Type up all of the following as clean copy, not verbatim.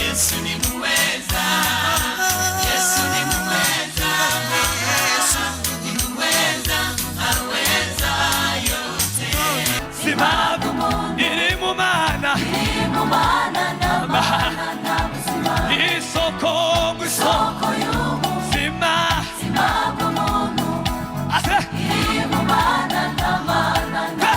Yesu ni muweza, Yesu ni muweza, Yesu ni muweza, aweza yote. Simabu ilimu mana na mana isoko yumu simabu munu ilimu mana na mana na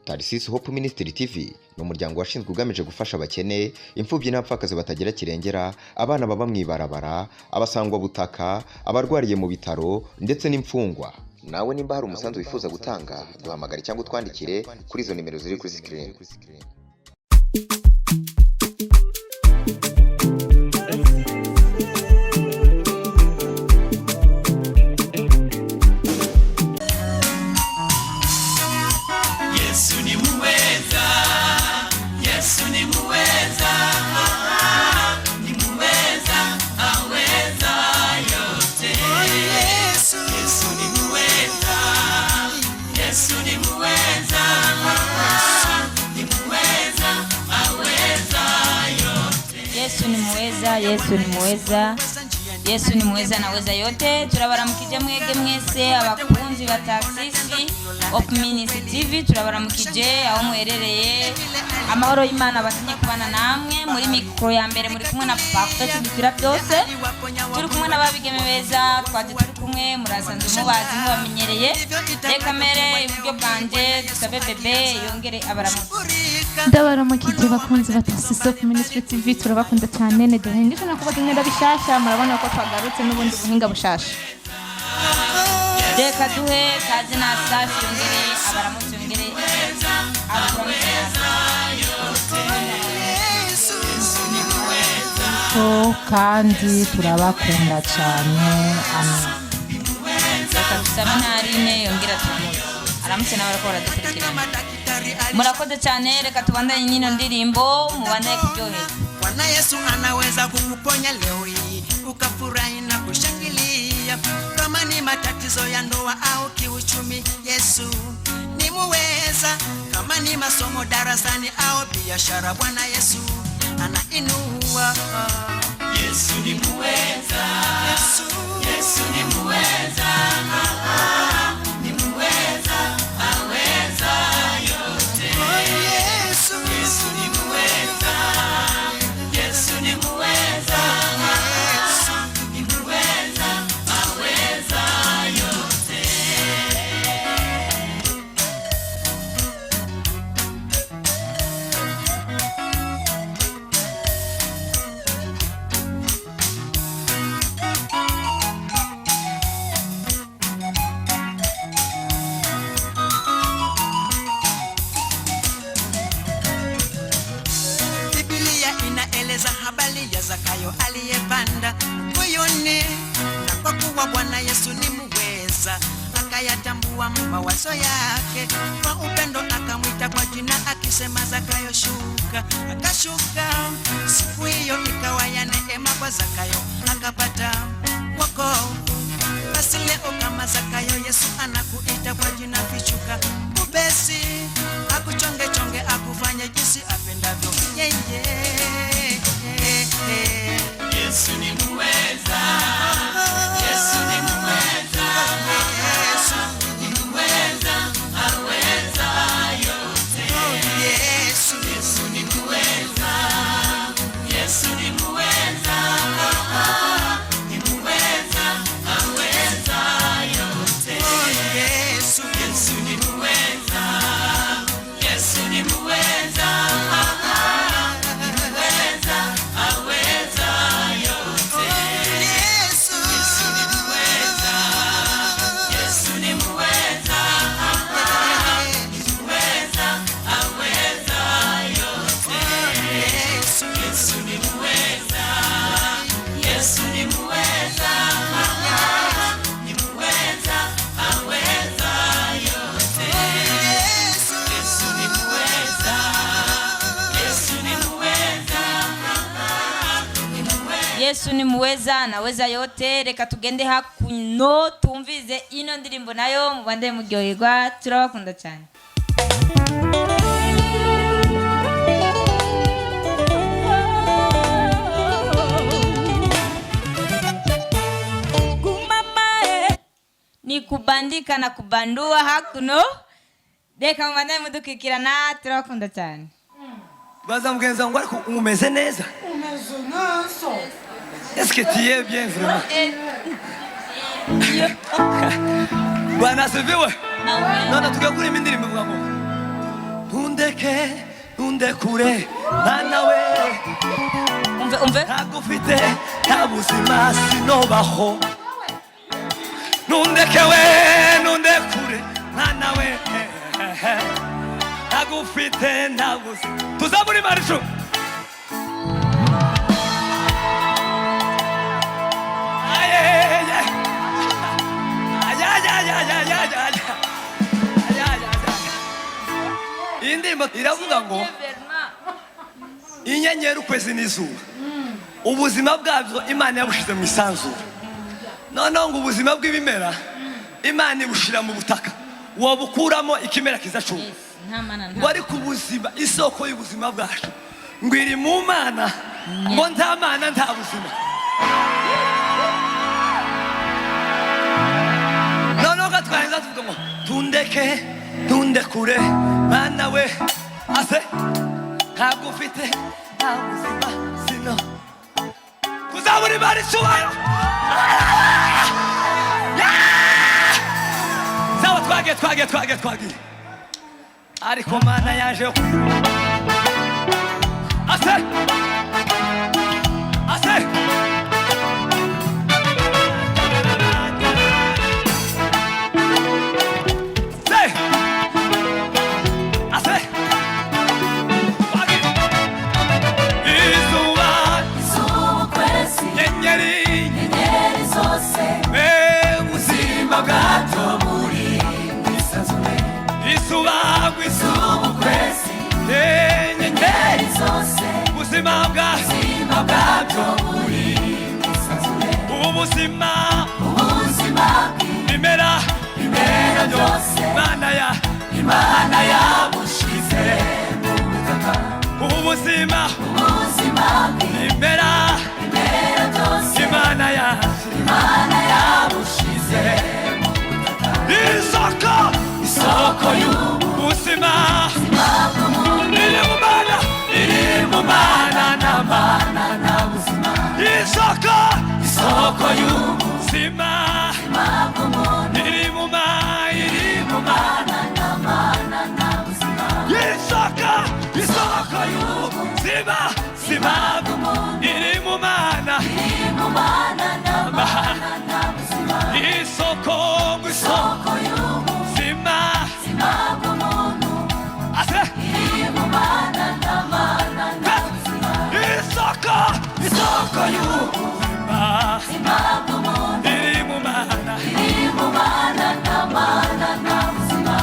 Tarisisi Hope Ministry TV ni umuryango washinzwe ugamije gufasha abakene, imfubyi n'abapfakazi batagira kirengera, abana baba mwibarabara, abasangwa butaka, abarwariye mu bitaro ndetse n'imfungwa. Nawe nimba hari umusanzu wifuza gutanga, duhamagare cyangwa utwandikire kuri izo nimero ziri kuri screen. Yesu ni muweza, Yesu ni muweza, ni muweza, aweza yote. Yesu ni muweza, Yesu ni muweza, ni muweza, aweza yote. Yesu ni muweza, Yesu ni muweza, Yesu ni muweza naweza yote. Turabaramukije mwege mwese abakunzi ba Tarisisi Hope Ministry TV, turabaramukije aho muherereye. Amahoro y'Imana batinye kubana namwe muri mikro ya mbere, muri kumwe na Pastor Tubikira byose, turi kumwe n'ababigeme beza, twaje turi kumwe murasanzwe mubazi mubamenyereye. Reka mere ibyo bwanje dusabe bebe yongere abaramukije. Ndabaramukije bakunzi ba Tarisisi Hope Ministry TV, turabakunda cyane. Neduhengeje nakubagenera bishasha, murabona ko twagarutse n'ubundi buhinga bushasha. Reka duhe kazi na safi yongere abaramutse yongere kandi turabakunda cyane. Reka dusabe narine yongera tumuze aramutse n'abarako baradukurikirana. Murakoze cyane, reka tubandanye n'ino ndirimbo mubandanye kuryohera. Bwana Yesu anaweza kukuponya leo hii ukafurahi na kushangilia. Kama ni matatizo ya ndoa au kiuchumi, Yesu ni muweza. Kama ni masomo darasani au biashara, Bwana Yesu anainua. Yesu ni muweza, Yesu ni muweza, ni muweza, aweza yote. Yesu ni muweza, Yesu ni muweza, ni muweza, aweza yote. Habari ya Zakayo aliyepanda moyoni, na kwa kuwa Bwana Yesu ni muweza, akayatambua mawazo yake, kwa upendo akamwita kwa jina akisema, Zakayo shuka. Akashuka. Siku hiyo ikawa ya neema kwa Zakayo, akapata wokovu. Basi leo kama Zakayo, Yesu anakuita kwa jina, fichuka upesi, akuchonge chonge, akufanye jinsi apendavyo yeye. Yesu ni muweza, Yesu ni muweza, Yesu ni muweza, aweza yote. Yesu ni muweza, Yesu ni muweza, ni muweza, aweza yote. Yesu ni Yesu ni muweza anaweza yote. Reka tugende hakuno tumvize ino ndirimbo nayo mubande muryoherwa. Turabakunda cyane. Ni kubandika na kubandua hakuno. Reka mubande mudukikirana. Turabakunda cyane. Baza mgenza ngo ariko umeze neza. Est-ce que tu es bien vraiment? Bwana asifiwe. None tugakura imindirimbo ivuga ngo Ntundeke ntundekure mwana we. Umve Ntagufite nta buzima sinobaho. Ntundeke we ntundekure mwana we. Ntagufite nta buzima. Tuzaburi marisho. Indirimbo iravuga ngo inyenyeri ukwezi n'izuba ubuzima bwabyo Imana yabushize mu isanzure. Noneho ngo ubuzima bw'ibimera Imana ibushira mu butaka wabukuramo ikimera kizacuma. Ngo ariko ubuzima isoko y'ubuzima bwacu ngo iri mu Mana, ngo nta Mana nta buzima. Noneho gatwarenza tuvuga ngo Ntundeke ntundekure mwana we. Ase ntabwo ufite nta buzima sino kuzabura imana icyubahiro. Sawa twagiye ariko Mana yaje ase Imana yabushize mu butaka. Ubuzima imera byose Imana yabushize mu butaka. Isoko y'ubuzima iri mu Mana na Mana na buzima. Isoko y'ubuzima iri mu Mana na Mana na buzima. Isoko y'ubuzima iri mu Mana na Mana na buzima. Isoko y'ubuzima iri mu Mana na Mana na buzima. Isoko y'ubuzima iri mu Mana na Mana na buzima.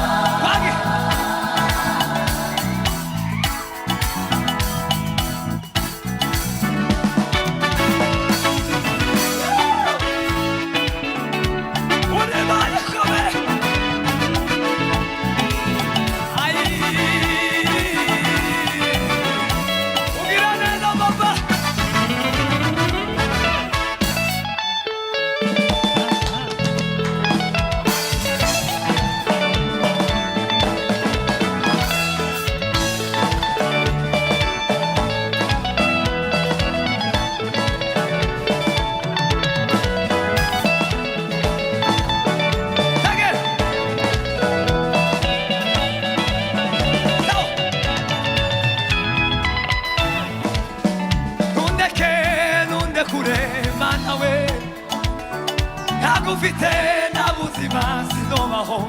Ntagufite nta buzima sinobaho.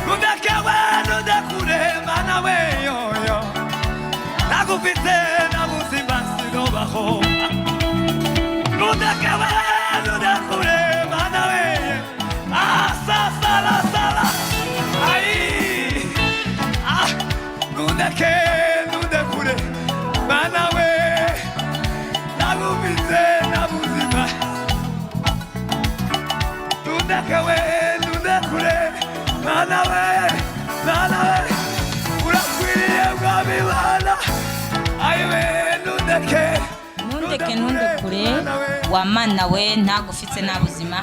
Ntundeke we ntundekure Mana we yoyo. Ntagufite nta buzima sinobaho. Ntundeke we ntundekure Mana we. Sala ntundeke ntundekure Mana we. mwana we urakwiriye mwami Mana ayiwe ntundekure wa mana we ntagufitse nta buzima.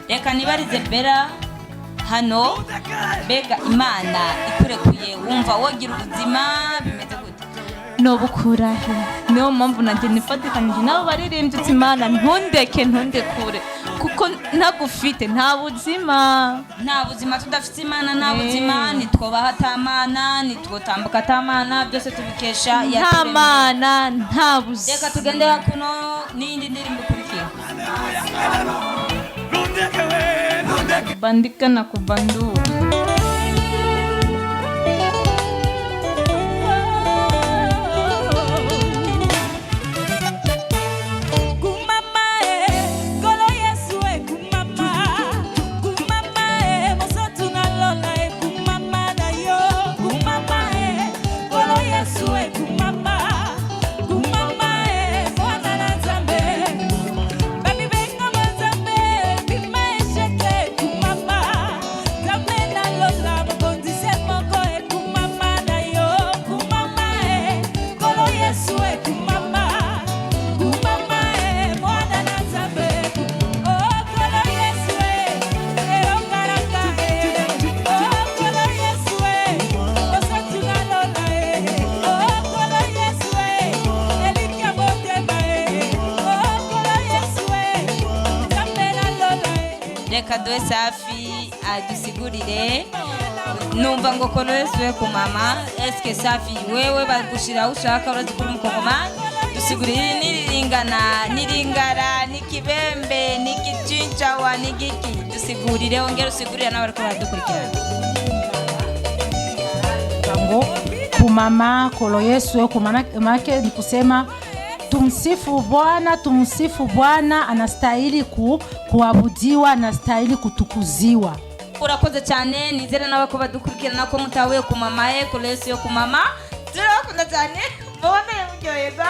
Reka nibarize Bera hano, mbega Imana ikurekuye wumva wogira ubuzima bimeze gute? no bukurahe, niyo mpamvu nanjye nifatikanyije nabo baririmbye uti Imana ntundekure kuko ntagufite nta buzima. Nta buzima tudafite Imana, nta buzima nitwobaho atamana, nitwotambuka atamana, byose tubikesha nta mana nta buzima. Reka tugende hakuno n'iyindi ndirimbo ikurikira. Bandika na kubandua Reka duhe Safi adusigurire. Numva ngo Kolo Yesu we ku mama. Eske Safi wewe bagushira ushaka urazikura umukogoma? Dusigurire niringara nikibembe nikichincha wa nigiki. Dusigurire ongera usigurire n'abari ko baradukurikirana. Tango kumama Kolo Yesu we kumake ni kusema tumsifu Bwana, anastahili kuabudiwa, anastahili kutukuziwa. Urakoze cyane, nizere nawe ko badukurikirana ko mutawe ku mama ye Kolo Yesu yo ku mama. Turakunda cyane, mubone muryoheza.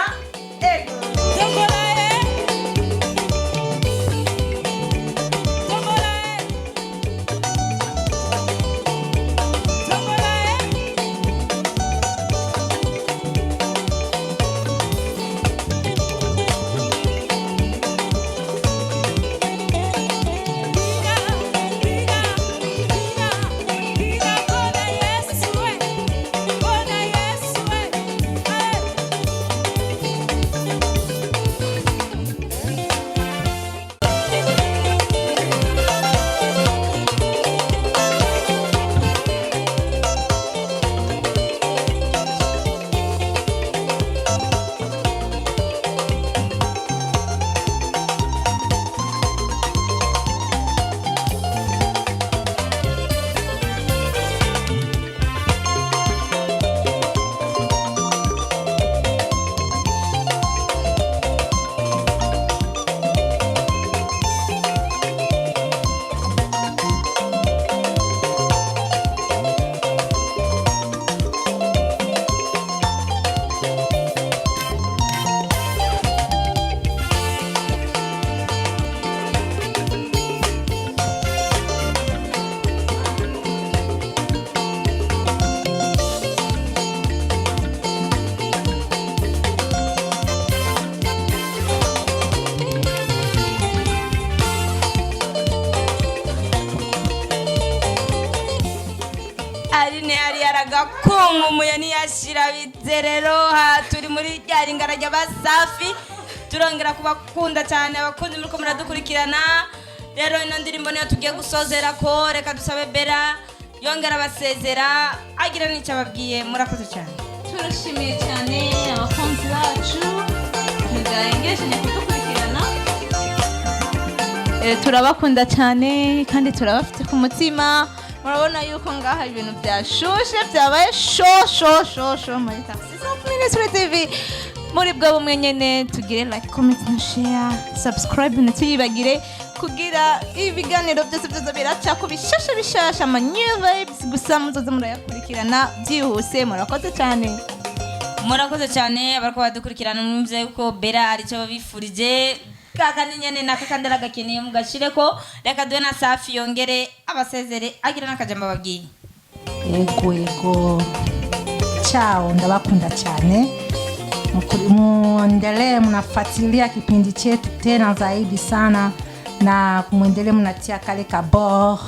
Gakungu muyani yashira bizerero ha turi muri ryaringara ry'abasafi. Turongera kubakunda cyane abakunzi muri ko muradukurikirana. Rero ino ndirimbo niyo tugiye gusozera ko, reka dusabe Bera yongera basezera agira n'icyo ababwiye. Murakoze cyane. Turashimiye cyane abakunzi bacu muzarengeje kudukurikirana. Turabakunda cyane kandi turabafite ku mutima. Murabona yuko ngaha ibintu byashushe byabaye sho muri Taxis Hope Ministry TV. Muri bwo bumwe nyene tugire like, comment na share, subscribe ntituyibagire kugira ibiganiro byose biraca ko bishasha ama new vibes gusa muzoze murayakurikirana byihuse. Murakoze cyane abariko badukurikirana. Mwumvise yuko Bera ari cyo babifurije kakandi nyene nakakandara gakeneye mugashireko reka duhe na Safi yongere abasezere agira n'akajambo babwiye. Yego chao, ndabakunda cyane, muendelee mnafuatilia kipindi chetu tena zaidi sana na muendelee mnatia kale kabor,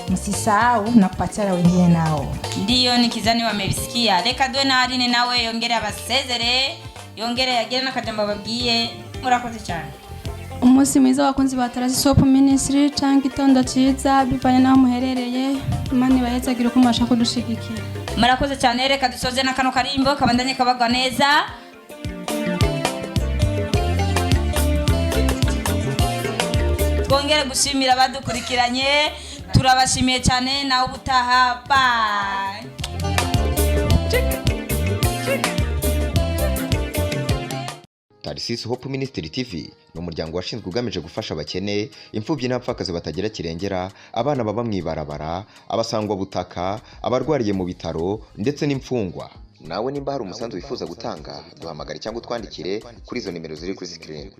msisahau na kupatia wengine nao. Ndiyo nikizani wamebisikia. Reka duhe na Aline nawe yongere abasezere, yongere agira n'akajambo babwiye. Murakoze cyane. Umunsi mwiza wakunzi ba Tarasisi Hope Ministry cyangwa itondo cyiza bivanye naho muherereye, Imana ibahezagira uko mubasha kudushigikira. Murakoze cyane, reka dusoze na kano karimbo kabandanye kabagwa neza. Twongere gushimira abadukurikiranye, turabashimiye cyane nawe ubutaha. Bye. Tarasisi Hope Ministry TV ni umuryango washinzwe ugamije gufasha abakene, imfubyi n'abapfakazi batagira kirengera, abana baba mwibarabara, abasangwa butaka, abarwariye mu bitaro ndetse n'imfungwa. Nawe nimba hari umusanzu wifuza gutanga, duhamagare cyangwa utwandikire kuri izo nimero ziri kuri screen.